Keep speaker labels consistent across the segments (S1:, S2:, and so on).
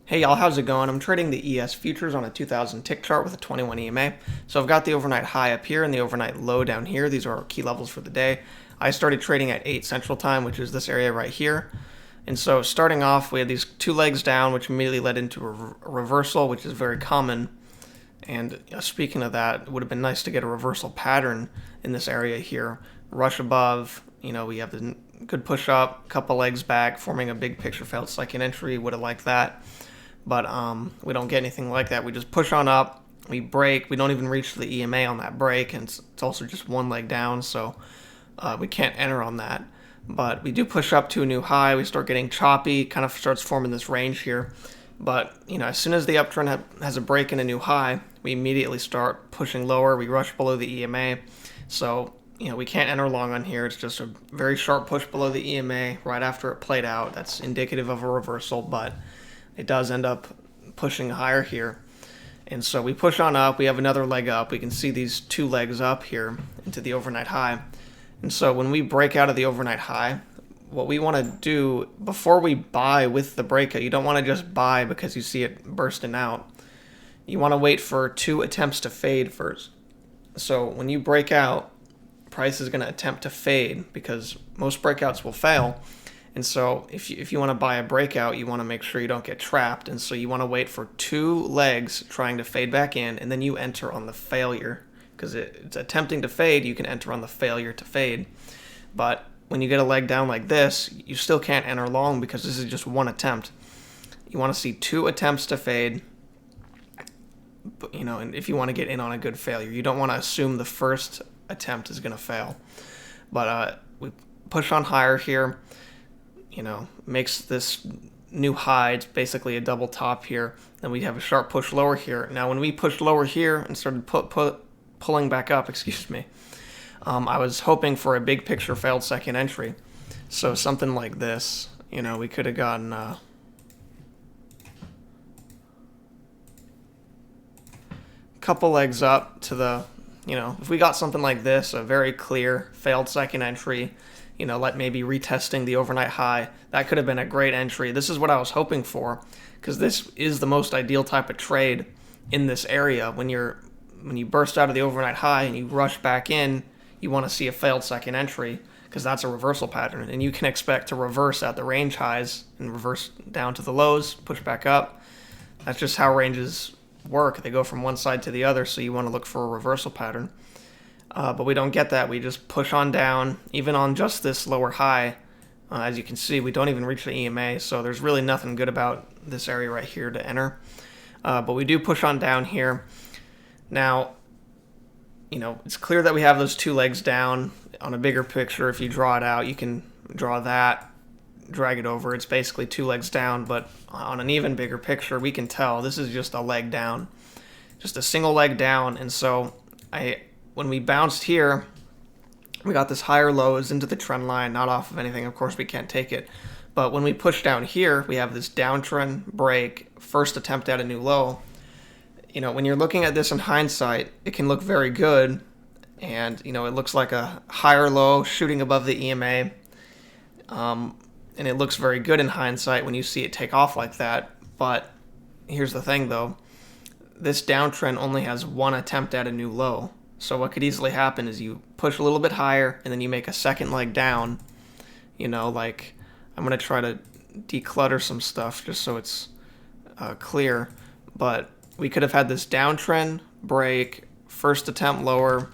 S1: Hey y'all, how's it going? I'm trading the ES futures on a 2000 tick chart with a 21 EMA. So I've got the overnight high up here and the overnight low down here. These are our key levels for the day. I started trading at 8 Central Time, which is this area right here. And so starting off, we had these two legs down, which immediately led into a reversal, which is very common. And speaking of that, it would have been nice to get a reversal pattern in this area here. Rush above, we have the good push up, couple legs back, forming a big picture failed second entry. Would have liked that. But we don't get anything like that. We just push on up, we break, we don't even reach the EMA on that break, and it's also just one leg down, so we can't enter on that. But we do push up to a new high, we start getting choppy, kind of starts forming this range here. But, as soon as the uptrend has a break and a new high, we immediately start pushing lower, we rush below the EMA. So, we can't enter long on here. It's just a very sharp push below the EMA right after it played out. That's indicative of a reversal, but it does end up pushing higher here. And so we push on up, we have another leg up. We can see these two legs up here into the overnight high. And so when we break out of the overnight high, what we want to do before we buy with the breakout, you don't want to just buy because you see it bursting out. You want to wait for two attempts to fade first. So when you break out, price is going to attempt to fade because most breakouts will fail. And so if you want to buy a breakout, you want to make sure you don't get trapped. And so you want to wait for two legs trying to fade back in, and then you enter on the failure. Because it's attempting to fade, you can enter on the failure to fade. But when you get a leg down like this, you still can't enter long because this is just one attempt. You want to see two attempts to fade, and if you want to get in on a good failure. You don't want to assume the first attempt is going to fail. But we push on higher here. Makes this new high. It's basically a double top here. Then we have a sharp push lower here. Now, when we pushed lower here and started pulling back up, I was hoping for a big picture failed second entry. So something like this, we could have gotten a couple legs up to the, if we got something like this, a very clear failed second entry, like maybe retesting the overnight high, that could have been a great entry. This is what I was hoping for, because this is the most ideal type of trade in this area. When you burst out of the overnight high and you rush back in, you want to see a failed second entry, because that's a reversal pattern, and you can expect to reverse at the range highs and reverse down to the lows, push back up. That's just how ranges work. They go from one side to the other, so you want to look for a reversal pattern. But we don't get that. We just push on down, even on just this lower high. As you can see, we don't even reach the EMA, so there's really nothing good about this area right here to enter. But we do push on down here. Now, it's clear that we have those two legs down. On a bigger picture, if you draw it out, you can draw that, drag it over. It's basically two legs down, but on an even bigger picture, we can tell this is just a leg down. Just a single leg down, and so when we bounced here, we got this higher lows into the trend line, not off of anything. Of course, we can't take it. But when we push down here, we have this downtrend break, first attempt at a new low. When you're looking at this in hindsight, it can look very good. And, it looks like a higher low shooting above the EMA. And it looks very good in hindsight when you see it take off like that. But here's the thing, though. This downtrend only has one attempt at a new low. So what could easily happen is you push a little bit higher and then you make a second leg down. I'm going to try to declutter some stuff just so it's clear. But we could have had this downtrend break, first attempt lower,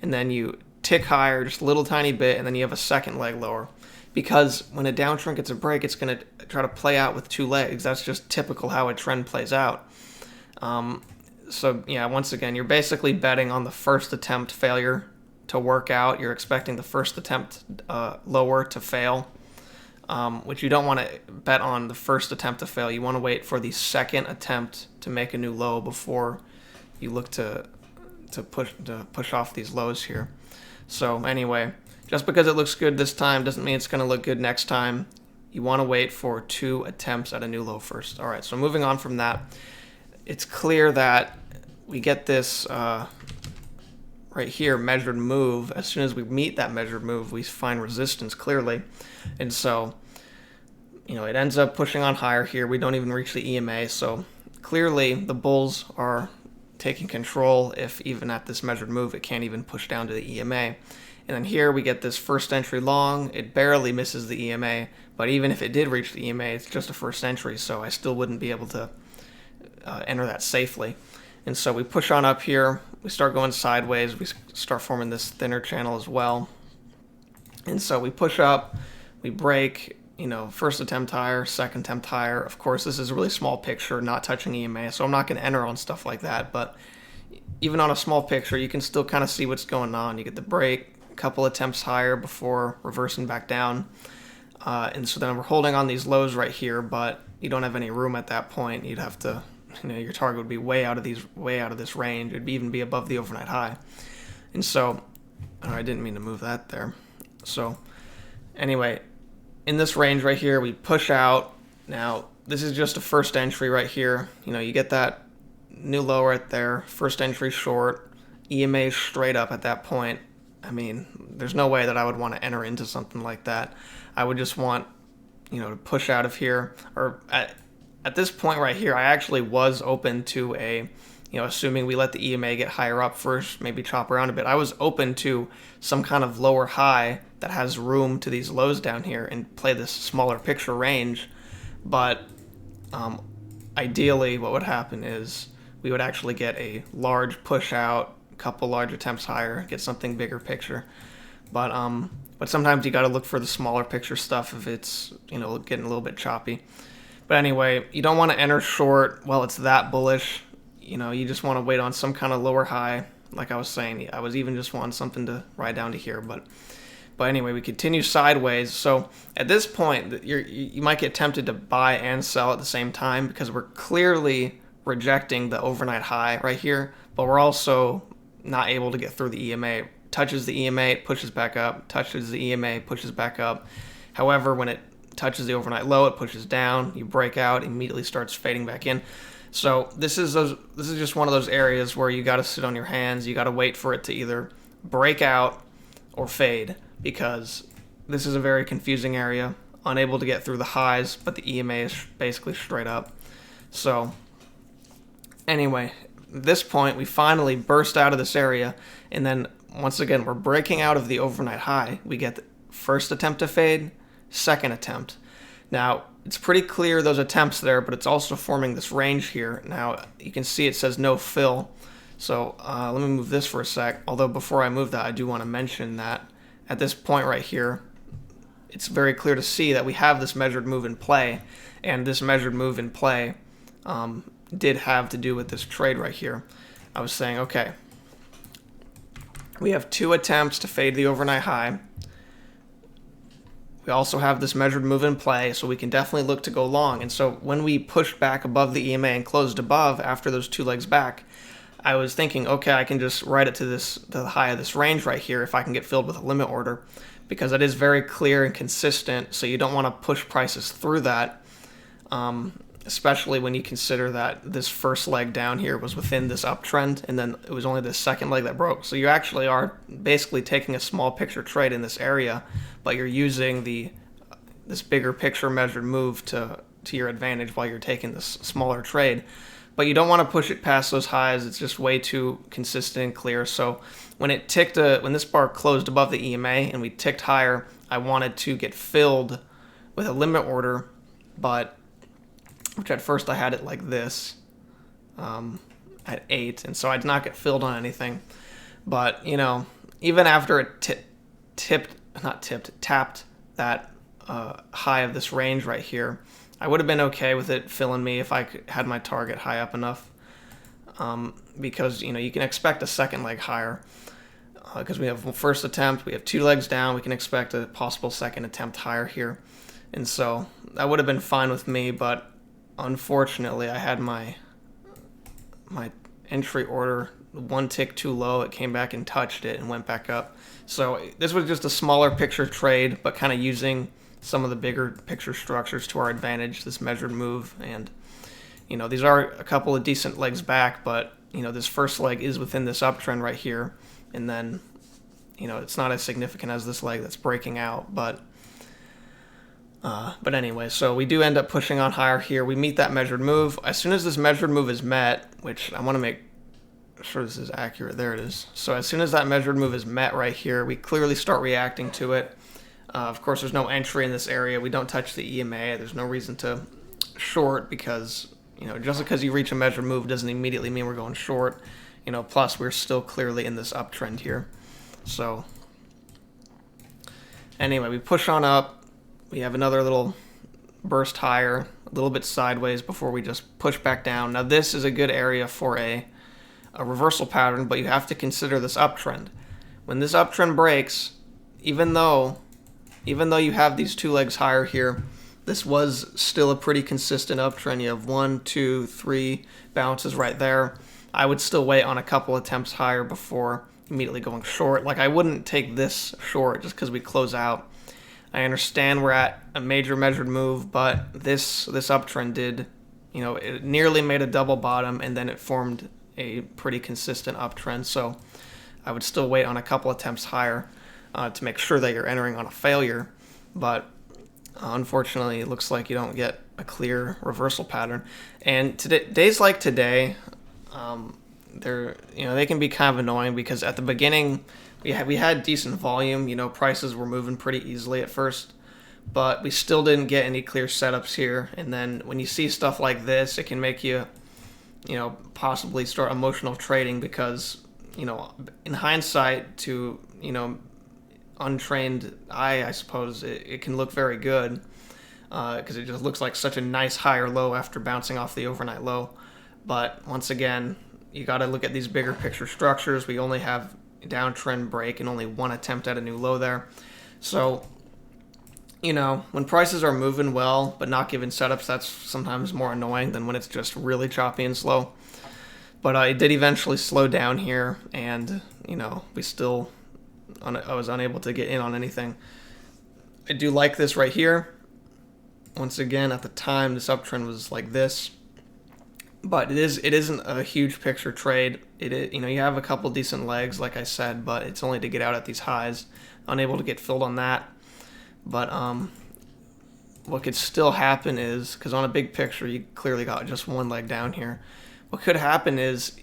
S1: and then you tick higher just a little tiny bit, and then you have a second leg lower. Because when a downtrend gets a break, it's going to try to play out with two legs. That's just typical how a trend plays out. So, once again, you're basically betting on the first attempt failure to work out. You're expecting the first attempt lower to fail, which you don't want to bet on the first attempt to fail. You want to wait for the second attempt to make a new low before you look to push off these lows here. So anyway, just because it looks good this time doesn't mean it's going to look good next time. You want to wait for two attempts at a new low first. All right, so moving on from that, it's clear that we get this right here, measured move. As soon as we meet that measured move, we find resistance clearly. And so it ends up pushing on higher here. We don't even reach the EMA, so clearly the bulls are taking control. If even at this measured move it can't even push down to the EMA. And then here we get this first entry long. It barely misses the EMA, but even if it did reach the EMA, it's just a first entry, so I still wouldn't be able to enter that safely. And so we push on up here. We start going sideways. We start forming this thinner channel as well. And so we push up, we break, first attempt higher, second attempt higher. Of course, this is a really small picture, not touching EMA, so I'm not going to enter on stuff like that. But even on a small picture, you can still kind of see what's going on. You get the break, a couple attempts higher before reversing back down. And so then we're holding on these lows right here, but you don't have any room at that point. You'd have to, your target would be way out of this range. It'd even be above the overnight high. And so, I didn't mean to move that there. So anyway, in this range right here, we push out. Now, this is just a first entry right here. You get that new low right there, first entry short, EMA straight up at that point. I mean, there's no way that I would want to enter into something like that. I would just want, to push out of here. Or at this point right here, I actually was open to assuming we let the EMA get higher up first, maybe chop around a bit. I was open to some kind of lower high that has room to these lows down here and play this smaller picture range. But ideally, what would happen is we would actually get a large push out, a couple large attempts higher, get something bigger picture. But sometimes you got to look for the smaller picture stuff if it's getting a little bit choppy. But anyway, you don't want to enter short while it's that bullish. You just want to wait on some kind of lower high. Like I was saying, I was even just wanting something to ride down to here. But anyway, we continue sideways. So at this point, you might get tempted to buy and sell at the same time because we're clearly rejecting the overnight high right here, but we're also not able to get through the EMA. Touches the EMA, it pushes back up. Touches the EMA, pushes back up. However, when it touches the overnight low, it pushes down. You break out, immediately starts fading back in. So this is just one of those areas where you got to sit on your hands. You got to wait for it to either break out or fade, because this is a very confusing area. Unable to get through the highs, but the EMA is basically straight up. So anyway, at this point, we finally burst out of this area, and then once again, we're breaking out of the overnight high. We get the first attempt to fade, second attempt. Now, it's pretty clear those attempts there, but it's also forming this range here. Now, you can see it says no fill. So let me move this for a sec. Although before I move that, I do want to mention that at this point right here, it's very clear to see that we have this measured move in play. And this measured move in play did have to do with this trade right here. I was saying, okay, we have two attempts to fade the overnight high. We also have this measured move in play, so we can definitely look to go long. And so when we pushed back above the EMA and closed above after those two legs back, I was thinking, okay, I can just ride it to the high of this range right here if I can get filled with a limit order, because it is very clear and consistent, so you don't want to push prices through that, especially when you consider that this first leg down here was within this uptrend, and then it was only the second leg that broke. So you actually are basically taking a small picture trade in this area, but you're using this bigger picture measured move to your advantage while you're taking this smaller trade. But you don't want to push it past those highs. It's just way too consistent and clear. So when this bar closed above the EMA and we ticked higher, I wanted to get filled with a limit order, which at first I had it like this at 8, and so I did not get filled on anything. But even after it tapped that high of this range right here, I would have been okay with it filling me if I had my target high up enough, because you can expect a second leg higher, because we have first attempt, we have two legs down, we can expect a possible second attempt higher here, and so that would have been fine with me. But unfortunately, I had my entry order one tick too low. It came back and touched it and went back up. So this was just a smaller picture trade, but kind of using some of the bigger picture structures to our advantage, this measured move. And these are a couple of decent legs back, but this first leg is within this uptrend right here, and then it's not as significant as this leg that's breaking out. But But anyway, so we do end up pushing on higher here. We meet that measured move. As soon as this measured move is met, which I want to make sure this is accurate. There it is. So as soon as that measured move is met right here, we clearly start reacting to it. Of course, there's no entry in this area. We don't touch the EMA. There's no reason to short because, just because you reach a measured move doesn't immediately mean we're going short. Plus we're still clearly in this uptrend here. So anyway, we push on up. We have another little burst higher, a little bit sideways before we just push back down. Now this is a good area for a reversal pattern, but you have to consider this uptrend. When this uptrend breaks, even though you have these 2 legs higher here, this was still a pretty consistent uptrend. You have 1, 2, 3 bounces right there. I would still wait on a couple attempts higher before immediately going short. Like, I wouldn't take this short just because we close out. I understand we're at a major measured move, but this uptrend did, it nearly made a double bottom, and then it formed a pretty consistent uptrend. So I would still wait on a couple attempts higher to make sure that you're entering on a failure. But unfortunately, it looks like you don't get a clear reversal pattern. And days like today, they can be kind of annoying because at the beginning we had decent volume. Prices were moving pretty easily at first, but we still didn't get any clear setups here. And then when you see stuff like this, it can make you, possibly start emotional trading because, in hindsight, to untrained eye, I suppose it can look very good because it just looks like such a nice higher low after bouncing off the overnight low. But once again, you got to look at these bigger picture structures. We only have a downtrend break and only 1 attempt at a new low there. So, when prices are moving well but not given setups, that's sometimes more annoying than when it's just really choppy and slow. But it did eventually slow down here, and, I was unable to get in on anything. I do like this right here. Once again, at the time, this uptrend was like this. But it isn't a huge picture trade. You have a couple decent legs, like I said, but it's only to get out at these highs. Unable to get filled on that. But what could still happen is, because on a big picture, you clearly got just 1 leg down here. What could happen is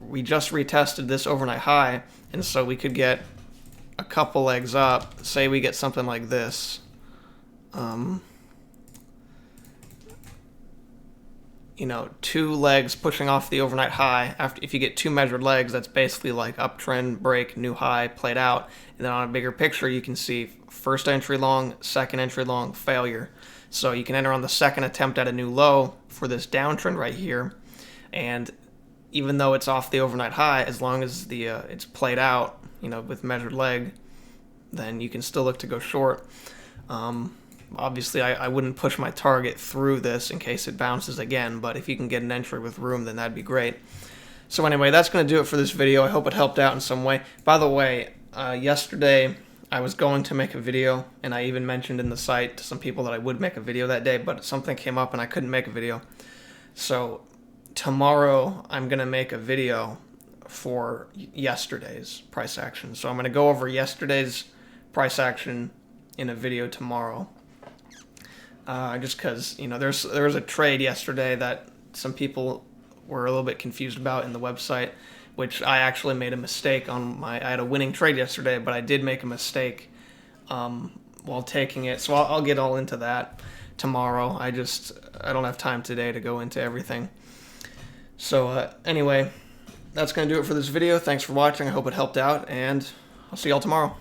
S1: we just retested this overnight high, and so we could get a couple legs up. Say we get something like this. 2 legs pushing off the overnight high. If you get 2 measured legs, that's basically like uptrend, break, new high, played out. And then on a bigger picture, you can see first entry long, second entry long, failure. So you can enter on the second attempt at a new low for this downtrend right here. And even though it's off the overnight high, as long as it's played out, with measured leg, then you can still look to go short. Obviously, I wouldn't push my target through this in case it bounces again, but if you can get an entry with room, then that'd be great. So anyway, that's going to do it for this video. I hope it helped out in some way. By the way, yesterday I was going to make a video, and I even mentioned in the site to some people that I would make a video that day, but something came up and I couldn't make a video. So tomorrow I'm going to make a video for yesterday's price action. So I'm going to go over yesterday's price action in a video tomorrow. Just because, there was a trade yesterday that some people were a little bit confused about in the website, which I actually made a mistake on. I had a winning trade yesterday, but I did make a mistake while taking it. So I'll get all into that tomorrow. I don't have time today to go into everything. So anyway, that's going to do it for this video. Thanks for watching. I hope it helped out, and I'll see y'all tomorrow.